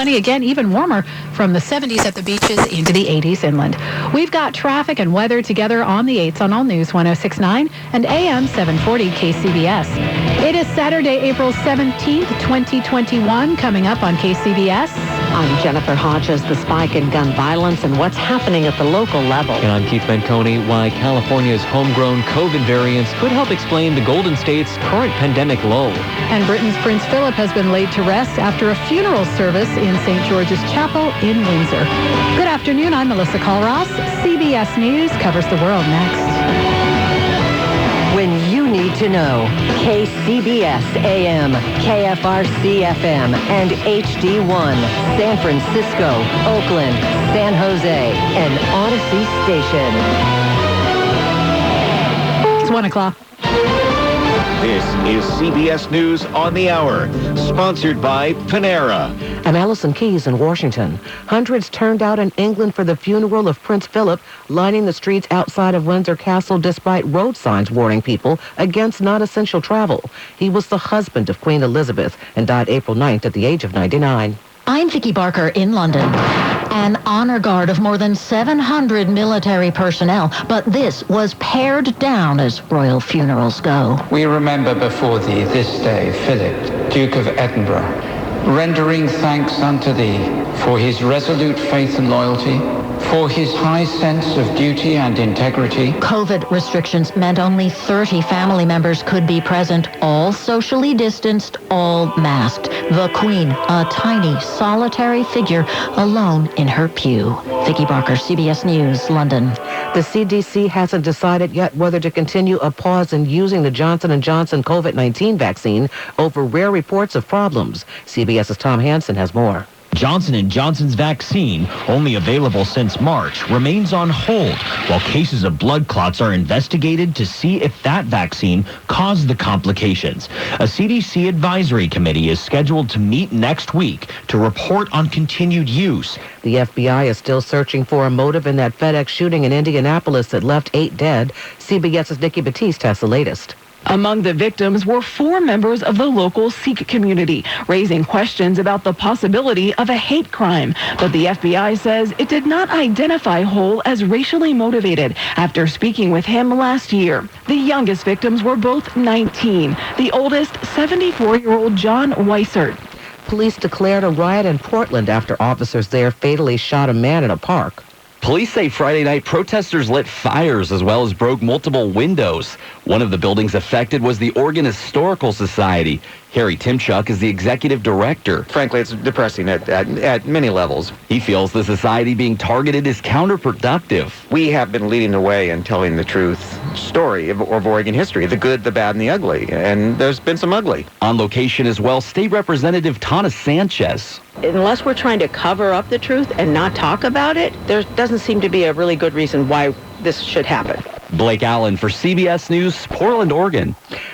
sunny again, even warmer from the 70s at the beaches into the 80s inland. We've got traffic and weather together on the 8s on All News 106.9 and AM 740 KCBS. It is Saturday, April 17th, 2021, coming up on KCBS. I'm Jennifer Hodges. The spike in gun violence and what's happening at the local level. And I'm Keith Menconi. Why California's homegrown COVID variants could help explain the Golden State's current pandemic lull. And Britain's Prince Philip has been laid to rest after a funeral service in St. George's Chapel in Windsor. Good afternoon. I'm Melissa Colross. CBS News covers the world next. When you need to know, KCBS AM, KFRC FM, and HD1, San Francisco, Oakland, San Jose, and Odyssey Station. It's 1 o'clock. This is CBS News on the Hour, sponsored by Panera. I'm Allison Keyes in Washington. Hundreds turned out in England for the funeral of Prince Philip, lining the streets outside of Windsor Castle despite road signs warning people against non-essential travel. He was the husband of Queen Elizabeth and died April 9th at the age of 99. I'm Vicki Barker in London. An honor guard of more than 700 military personnel, but this was pared down as royal funerals go. We remember before thee this day Philip, Duke of Edinburgh, rendering thanks unto thee for his resolute faith and loyalty, for his high sense of duty and integrity. COVID restrictions meant only 30 family members could be present, all socially distanced, all masked. The Queen, a tiny, solitary figure, alone in her pew. Vicki Barker, CBS News, London. The CDC hasn't decided yet whether to continue a pause in using the Johnson & Johnson COVID-19 vaccine over rare reports of problems. CBS's Tom Hansen has more. Johnson & Johnson's vaccine, only available since March, remains on hold while cases of blood clots are investigated to see if that vaccine caused the complications. A CDC advisory committee is scheduled to meet next week to report on continued use. The FBI is still searching for a motive in that FedEx shooting in Indianapolis that left 8 dead. CBS's Nikki Batiste has the latest. Among the victims were 4 members of the local Sikh community, raising questions about the possibility of a hate crime. But the FBI says it did not identify Hole as racially motivated after speaking with him last year. The youngest victims were both 19, the oldest 74-year-old John Weissert. Police declared a riot in Portland after officers there fatally shot a man in a park. Police say Friday night protesters lit fires as well as broke multiple windows. One of the buildings affected was the Oregon Historical Society. Harry Timchuk is the executive director. Frankly, it's depressing at many levels. He feels the society being targeted is counterproductive. We have been leading the way in telling the truth story of Oregon history, the good, the bad, and the ugly. And there's been some ugly. On location as well, State Representative Tana Sanchez. Unless we're trying to cover up the truth and not talk about it, there doesn't seem to be a really good reason why this should happen. Blake Allen for CBS News, Portland, Oregon.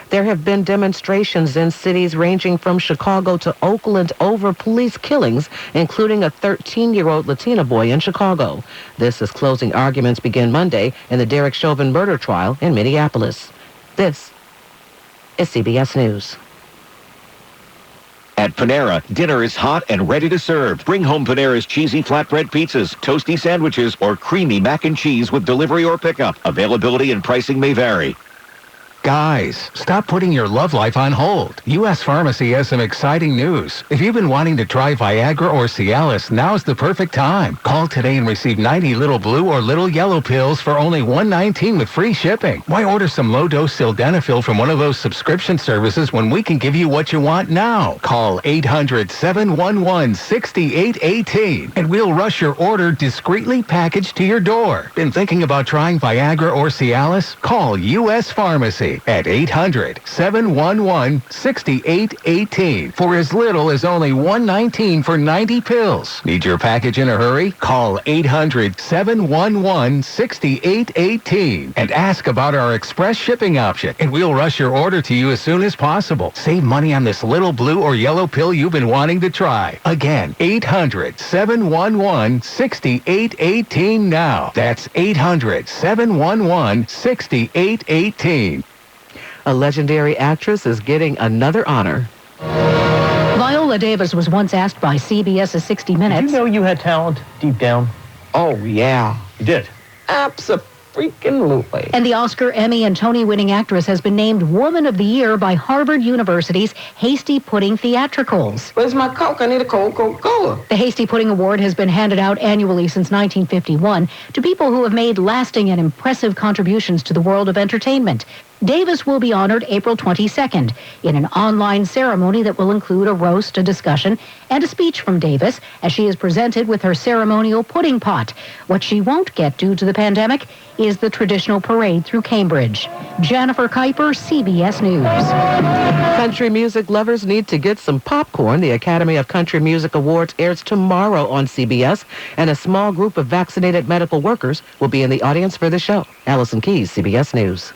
There have been demonstrations in cities ranging from Chicago to Oakland over police killings, including a 13-year-old Latina boy in Chicago. This as closing arguments begin Monday in the Derek Chauvin murder trial in Minneapolis. This is CBS News. At Panera, dinner is hot and ready to serve. Bring home Panera's cheesy flatbread pizzas, toasty sandwiches, or creamy mac and cheese with delivery or pickup. Availability and pricing may vary. Guys, stop putting your love life on hold. U.S. Pharmacy has some exciting news. If you've been wanting to try Viagra or Cialis, now's the perfect time. Call today and receive 90 little blue or little yellow pills for only $119 with free shipping. Why order some low-dose sildenafil from one of those subscription services when we can give you what you want now? Call 800-711-6818 and we'll rush your order discreetly packaged to your door. Been thinking about trying Viagra or Cialis? Call U.S. Pharmacy at 800-711-6818 for as little as only $119 for 90 pills. Need your package in a hurry? Call 800-711-6818 and ask about our express shipping option, and we'll rush your order to you as soon as possible. Save money on this little blue or yellow pill you've been wanting to try. Again, 800-711-6818 now. That's 800-711-6818. A legendary actress is getting another honor. Viola Viola Davis was once asked by CBS's 60 Minutes. Did you know you had talent deep down? Oh, yeah. You did? Absolutely. And the Oscar, Emmy, and Tony-winning actress has been named Woman of the Year by Harvard University's Hasty Pudding Theatricals. Where's my Coke? I need a cold Coca-Cola. The Hasty Pudding Award has been handed out annually since 1951 to people who have made lasting and impressive contributions to the world of entertainment. Davis will be honored April 22nd in an online ceremony that will include a roast, a discussion, and a speech from Davis as she is presented with her ceremonial pudding pot. What she won't get due to the pandemic is the traditional parade through Cambridge. Jennifer Kuiper, CBS News. Country music lovers need to get some popcorn. The Academy of Country Music Awards airs tomorrow on CBS, and a small group of vaccinated medical workers will be in the audience for the show. Allison Keys, CBS News.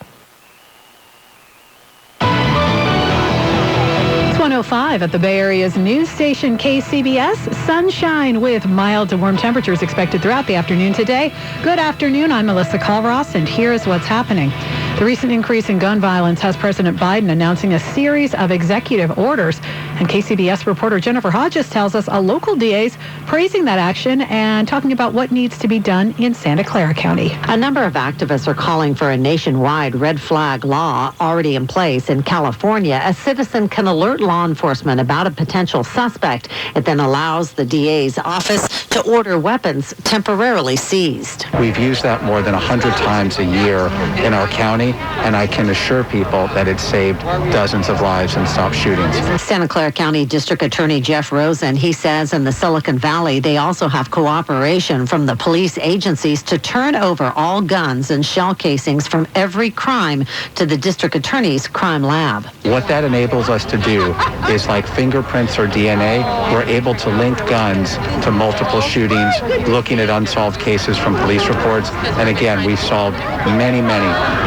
105 at the Bay Area's news station KCBS. Sunshine with mild to warm temperatures expected throughout the afternoon today. Good afternoon. I'm Melissa Colross, and here is what's happening. The recent increase in gun violence has President Biden announcing a series of executive orders. And KCBS reporter Jennifer Hodges tells us a local DA's praising that action and talking about what needs to be done in Santa Clara County. A number of activists are calling for a nationwide red flag law already in place in California. A citizen can alert law enforcement about a potential suspect. It then allows the DA's office to order weapons temporarily seized. We've used that more than 100 times a year in our county, and I can assure people that it's saved dozens of lives and stopped shootings. Santa Clara County District Attorney Jeff Rosen, he says in the Silicon Valley, they also have cooperation from the police agencies to turn over all guns and shell casings from every crime to the district attorney's crime lab. What that enables us to do is, like fingerprints or DNA, we're able to link guns to multiple shootings, looking at unsolved cases from police reports. And again, we've solved many, many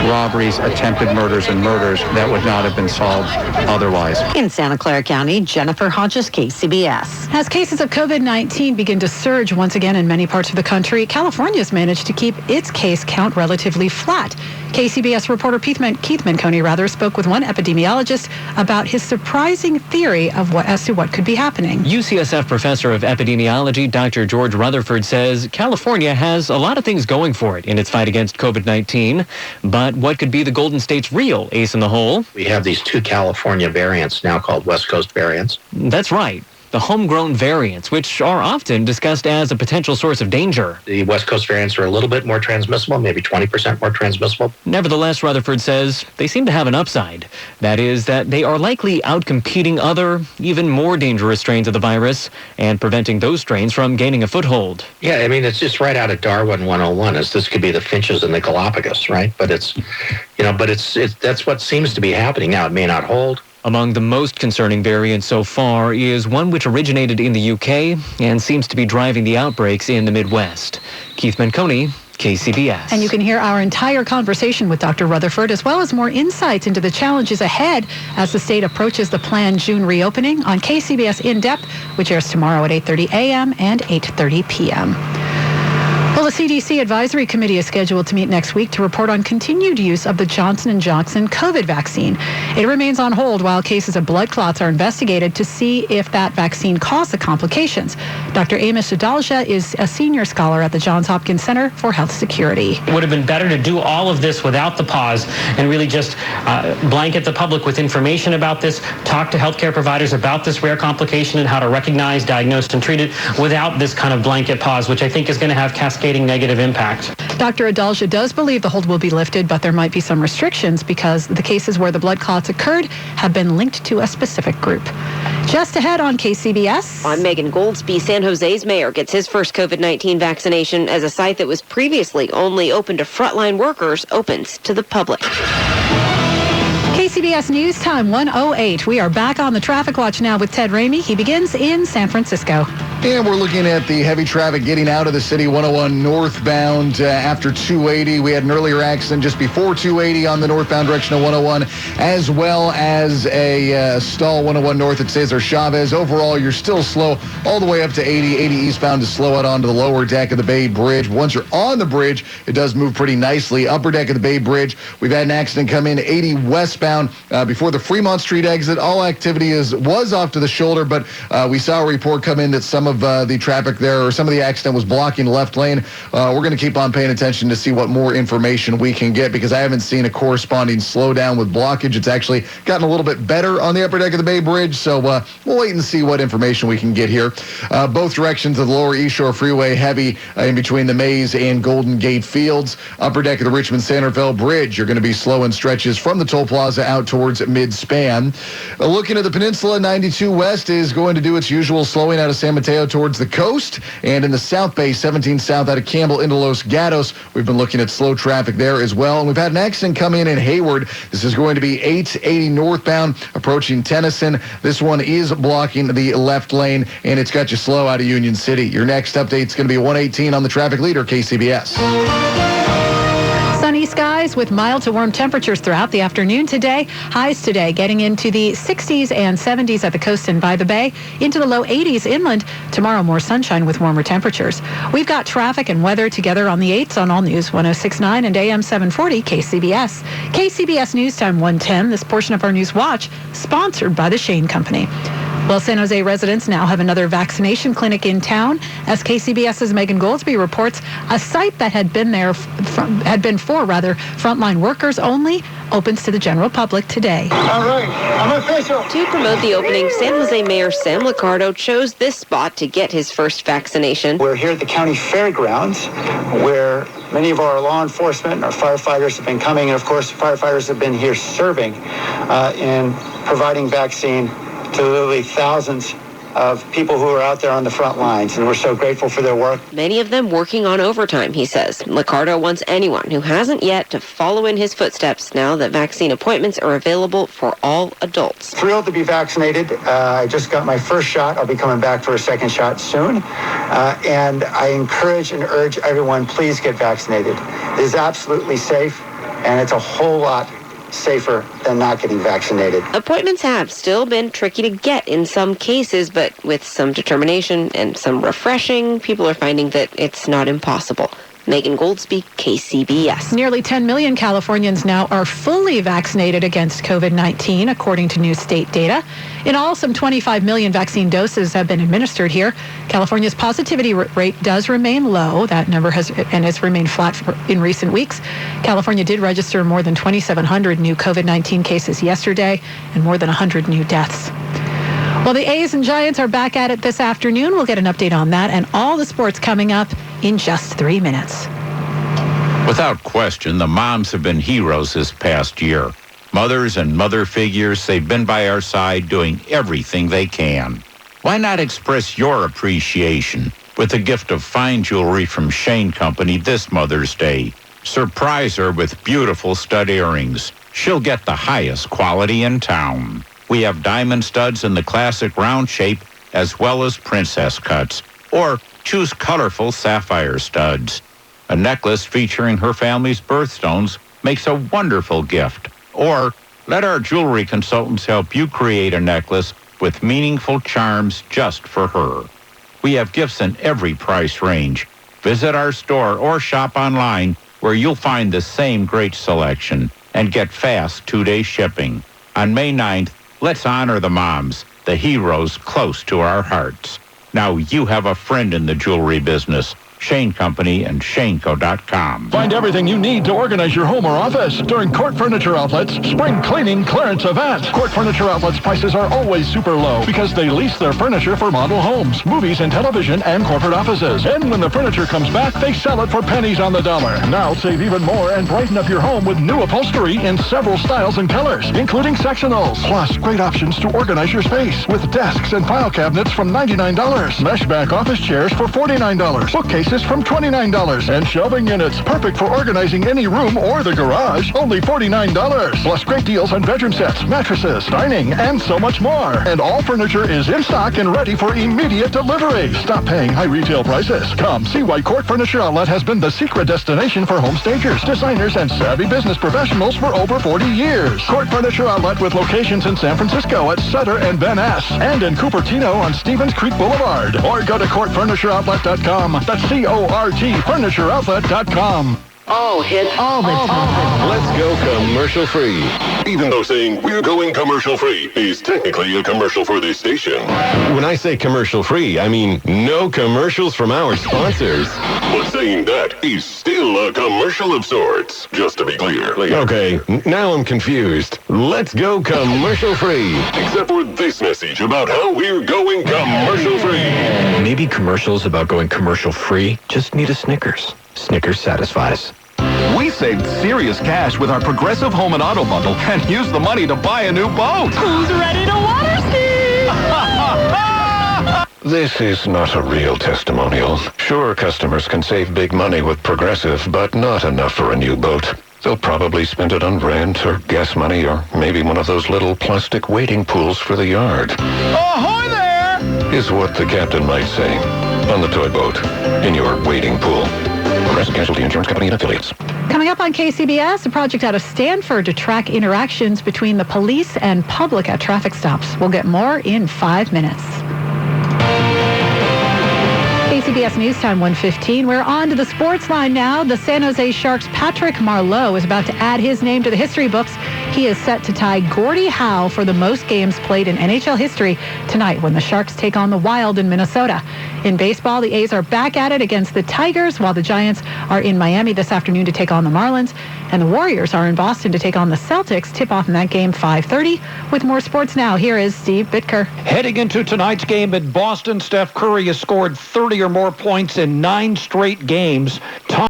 robberies, attempted murders, and murders that would not have been solved otherwise. In Santa Clara County, Jennifer Hodges, KCBS. As cases of COVID-19 begin to surge once again in many parts of the country, California's managed to keep its case count relatively flat. KCBS reporter Keith Manconi spoke with one epidemiologist about his surprising theory of as to what could be happening. UCSF professor of epidemiology, Dr. George Rutherford, says California has a lot of things going for it in its fight against COVID-19. But what could be the Golden State's real ace in the hole? We have these two California variants now called West Coast variants. That's right. The homegrown variants, which are often discussed as a potential source of danger. The West Coast variants are a little bit more transmissible, maybe 20% more transmissible. Nevertheless, Rutherford says they seem to have an upside. That is that they are likely outcompeting other, even more dangerous strains of the virus and preventing those strains from gaining a foothold. Yeah, I mean, it's just right out of Darwin 101, as this could be the finches and the Galapagos, right? But it's that's what seems to be happening now. It may not hold. Among the most concerning variants so far is one which originated in the UK and seems to be driving the outbreaks in the Midwest. Keith Manconi, KCBS. And you can hear our entire conversation with Dr. Rutherford, as well as more insights into the challenges ahead as the state approaches the planned June reopening on KCBS In Depth, which airs tomorrow at 8:30 a.m. and 8:30 p.m. Well, the CDC Advisory Committee is scheduled to meet next week to report on continued use of the Johnson & Johnson COVID vaccine. It remains on hold while cases of blood clots are investigated to see if that vaccine caused the complications. Dr. Amish Adalja is a senior scholar at the Johns Hopkins Center for Health Security. It would have been better to do all of this without the pause and really just blanket the public with information about this, talk to healthcare providers about this rare complication and how to recognize, diagnose, and treat it without this kind of blanket pause, which I think is going to have cascading negative impact. Dr. Adalja does believe the hold will be lifted, but there might be some restrictions because the cases where the blood clots occurred have been linked to a specific group. Just ahead on KCBS. I'm Megan Goldsby. San Jose's mayor gets his first COVID-19 vaccination as a site that was previously only open to frontline workers opens to the public. KCBS News Time 1:08. We are back on the traffic watch now with Ted Ramey. He begins in San Francisco. And we're looking at the heavy traffic getting out of the city 101 northbound after 280. We had an earlier accident just before 280 on the northbound direction of 101, as well as a stall 101 north at Cesar Chavez. Overall, you're still slow all the way up to 80. 80 eastbound to slow out onto the lower deck of the Bay Bridge. Once you're on the bridge, it does move pretty nicely. Upper deck of the Bay Bridge, we've had an accident come in 80 westbound before the Fremont Street exit. All activity was off to the shoulder, but we saw a report come in that some of the traffic there, or some of the accident was blocking the left lane. We're going to keep on paying attention to see what more information we can get, because I haven't seen a corresponding slowdown with blockage. It's actually gotten a little bit better on the upper deck of the Bay Bridge, so we'll wait and see what information we can get here. Both directions of the lower East Shore Freeway heavy in between the Maze and Golden Gate Fields. Upper deck of the Richmond-Santerville Bridge, you're going to be slow in stretches from the toll plaza out towards mid-span. Looking at the peninsula, 92 West is going to do its usual slowing out of San Mateo towards the coast, and in the South Bay, 17 South out of Campbell into Los Gatos, we've been looking at slow traffic there as well. And we've had an accident come in Hayward. This is going to be 880 northbound approaching Tennyson. This one is blocking the left lane, and it's got you slow out of Union City. Your next update is going to be 118 on the traffic leader, KCBS. Sunny skies with mild to warm temperatures throughout the afternoon today. Highs today getting into the 60s and 70s at the coast and by the bay, into the low 80s inland. Tomorrow, more sunshine with warmer temperatures. We've got traffic and weather together on the 8s on All News 106.9 and AM 740 KCBS. KCBS News Time 110. This portion of our News Watch sponsored by the Shane Company. Well, San Jose residents now have another vaccination clinic in town. As KCBS's Megan Goldsby reports, a site that had been for frontline workers only opens to the general public today. All right, I'm official. To promote the opening, San Jose Mayor Sam Liccardo chose this spot to get his first vaccination. We're here at the county fairgrounds, where many of our law enforcement and our firefighters have been coming, and of course, firefighters have been here serving in providing vaccine to literally thousands of people who are out there on the front lines, and we're so grateful for their work. Many of them working on overtime, he says. Liccardo wants anyone who hasn't yet to follow in his footsteps now that vaccine appointments are available for all adults. Thrilled to be vaccinated. I just got my first shot. I'll be coming back for a second shot soon. And I encourage and urge everyone, please get vaccinated. It is absolutely safe, and it's a whole lot safer than not getting vaccinated. Appointments have still been tricky to get in some cases, but with some determination and some refreshing, people are finding that it's not impossible. Megan Goldsby, KCBS. Nearly 10 million Californians now are fully vaccinated against COVID-19, according to new state data. In all, some 25 million vaccine doses have been administered here. California's positivity rate does remain low. That number has remained flat in recent weeks. California did register more than 2,700 new COVID-19 cases yesterday and more than 100 new deaths. Well, the A's and Giants are back at it this afternoon. We'll get an update on that and all the sports coming up in just 3 minutes. Without question, the moms have been heroes this past year. Mothers and mother figures, they've been by our side doing everything they can. Why not express your appreciation with a gift of fine jewelry from Shane Company this Mother's Day? Surprise her with beautiful stud earrings. She'll get the highest quality in town. We have diamond studs in the classic round shape as well as princess cuts. Or choose colorful sapphire studs. A necklace featuring her family's birthstones makes a wonderful gift. Or let our jewelry consultants help you create a necklace with meaningful charms just for her. We have gifts in every price range. Visit our store or shop online where you'll find the same great selection and get fast 2-day shipping. On May 9th, let's honor the moms, the heroes close to our hearts. Now you have a friend in the jewelry business. Shane Company and ShaneCo.com. Find everything you need to organize your home or office during Court Furniture Outlet's Spring Cleaning Clearance Event. Court Furniture Outlet's prices are always super low because they lease their furniture for model homes, movies and television, and corporate offices. And when the furniture comes back, they sell it for pennies on the dollar. Now save even more and brighten up your home with new upholstery in several styles and colors, including sectionals. Plus, great options to organize your space with desks and file cabinets from $99. Mesh back office chairs for $49. Bookcases prices from $29. And shelving units, perfect for organizing any room or the garage, only $49. Plus great deals on bedroom sets, mattresses, dining, and so much more. And all furniture is in stock and ready for immediate delivery. Stop paying high retail prices. Come see why Court Furniture Outlet has been the secret destination for home stagers, designers, and savvy business professionals for over 40 years. Court Furniture Outlet with locations in San Francisco at Sutter and Van Ness, and in Cupertino on Stevens Creek Boulevard. Or go to CourtFurnitureOutlet.com. That's CORT FurnitureOutlet.com. All hits all the time. Let's go commercial free. Even though saying we're going commercial free is technically a commercial for this station. When I say commercial free, I mean no commercials from our sponsors. But saying that is still a commercial of sorts, just to be clear. Okay, now I'm confused. Let's go commercial free. Except for this message about how we're going commercial free. Maybe commercials about going commercial free just need a Snickers. Snickers satisfies. We saved serious cash with our Progressive Home and Auto Bundle and used the money to buy a new boat. Who's ready to water ski? This is not a real testimonial. Sure, customers can save big money with Progressive, but not enough for a new boat. They'll probably spend it on rent or gas money or maybe one of those little plastic wading pools for the yard. Ahoy there! Is what the captain might say on the toy boat in your wading pool. Progressive Casualty Insurance Company and Affiliates. Coming up on KCBS, a project out of Stanford to track interactions between the police and public at traffic stops. We'll get more in 5 minutes. KCBS News Time 1:15. We're on to the sports line now. The San Jose Sharks' Patrick Marleau is about to add his name to the history books. He is set to tie Gordie Howe for the most games played in NHL history tonight when the Sharks take on the Wild in Minnesota. In baseball, the A's are back at it against the Tigers, while the Giants are in Miami this afternoon to take on the Marlins. And the Warriors are in Boston to take on the Celtics. Tip-off in that game 5:30. With more sports now, here is Steve Bitker. Heading into tonight's game in Boston, Steph Curry has scored 30 or more points in 9 straight games.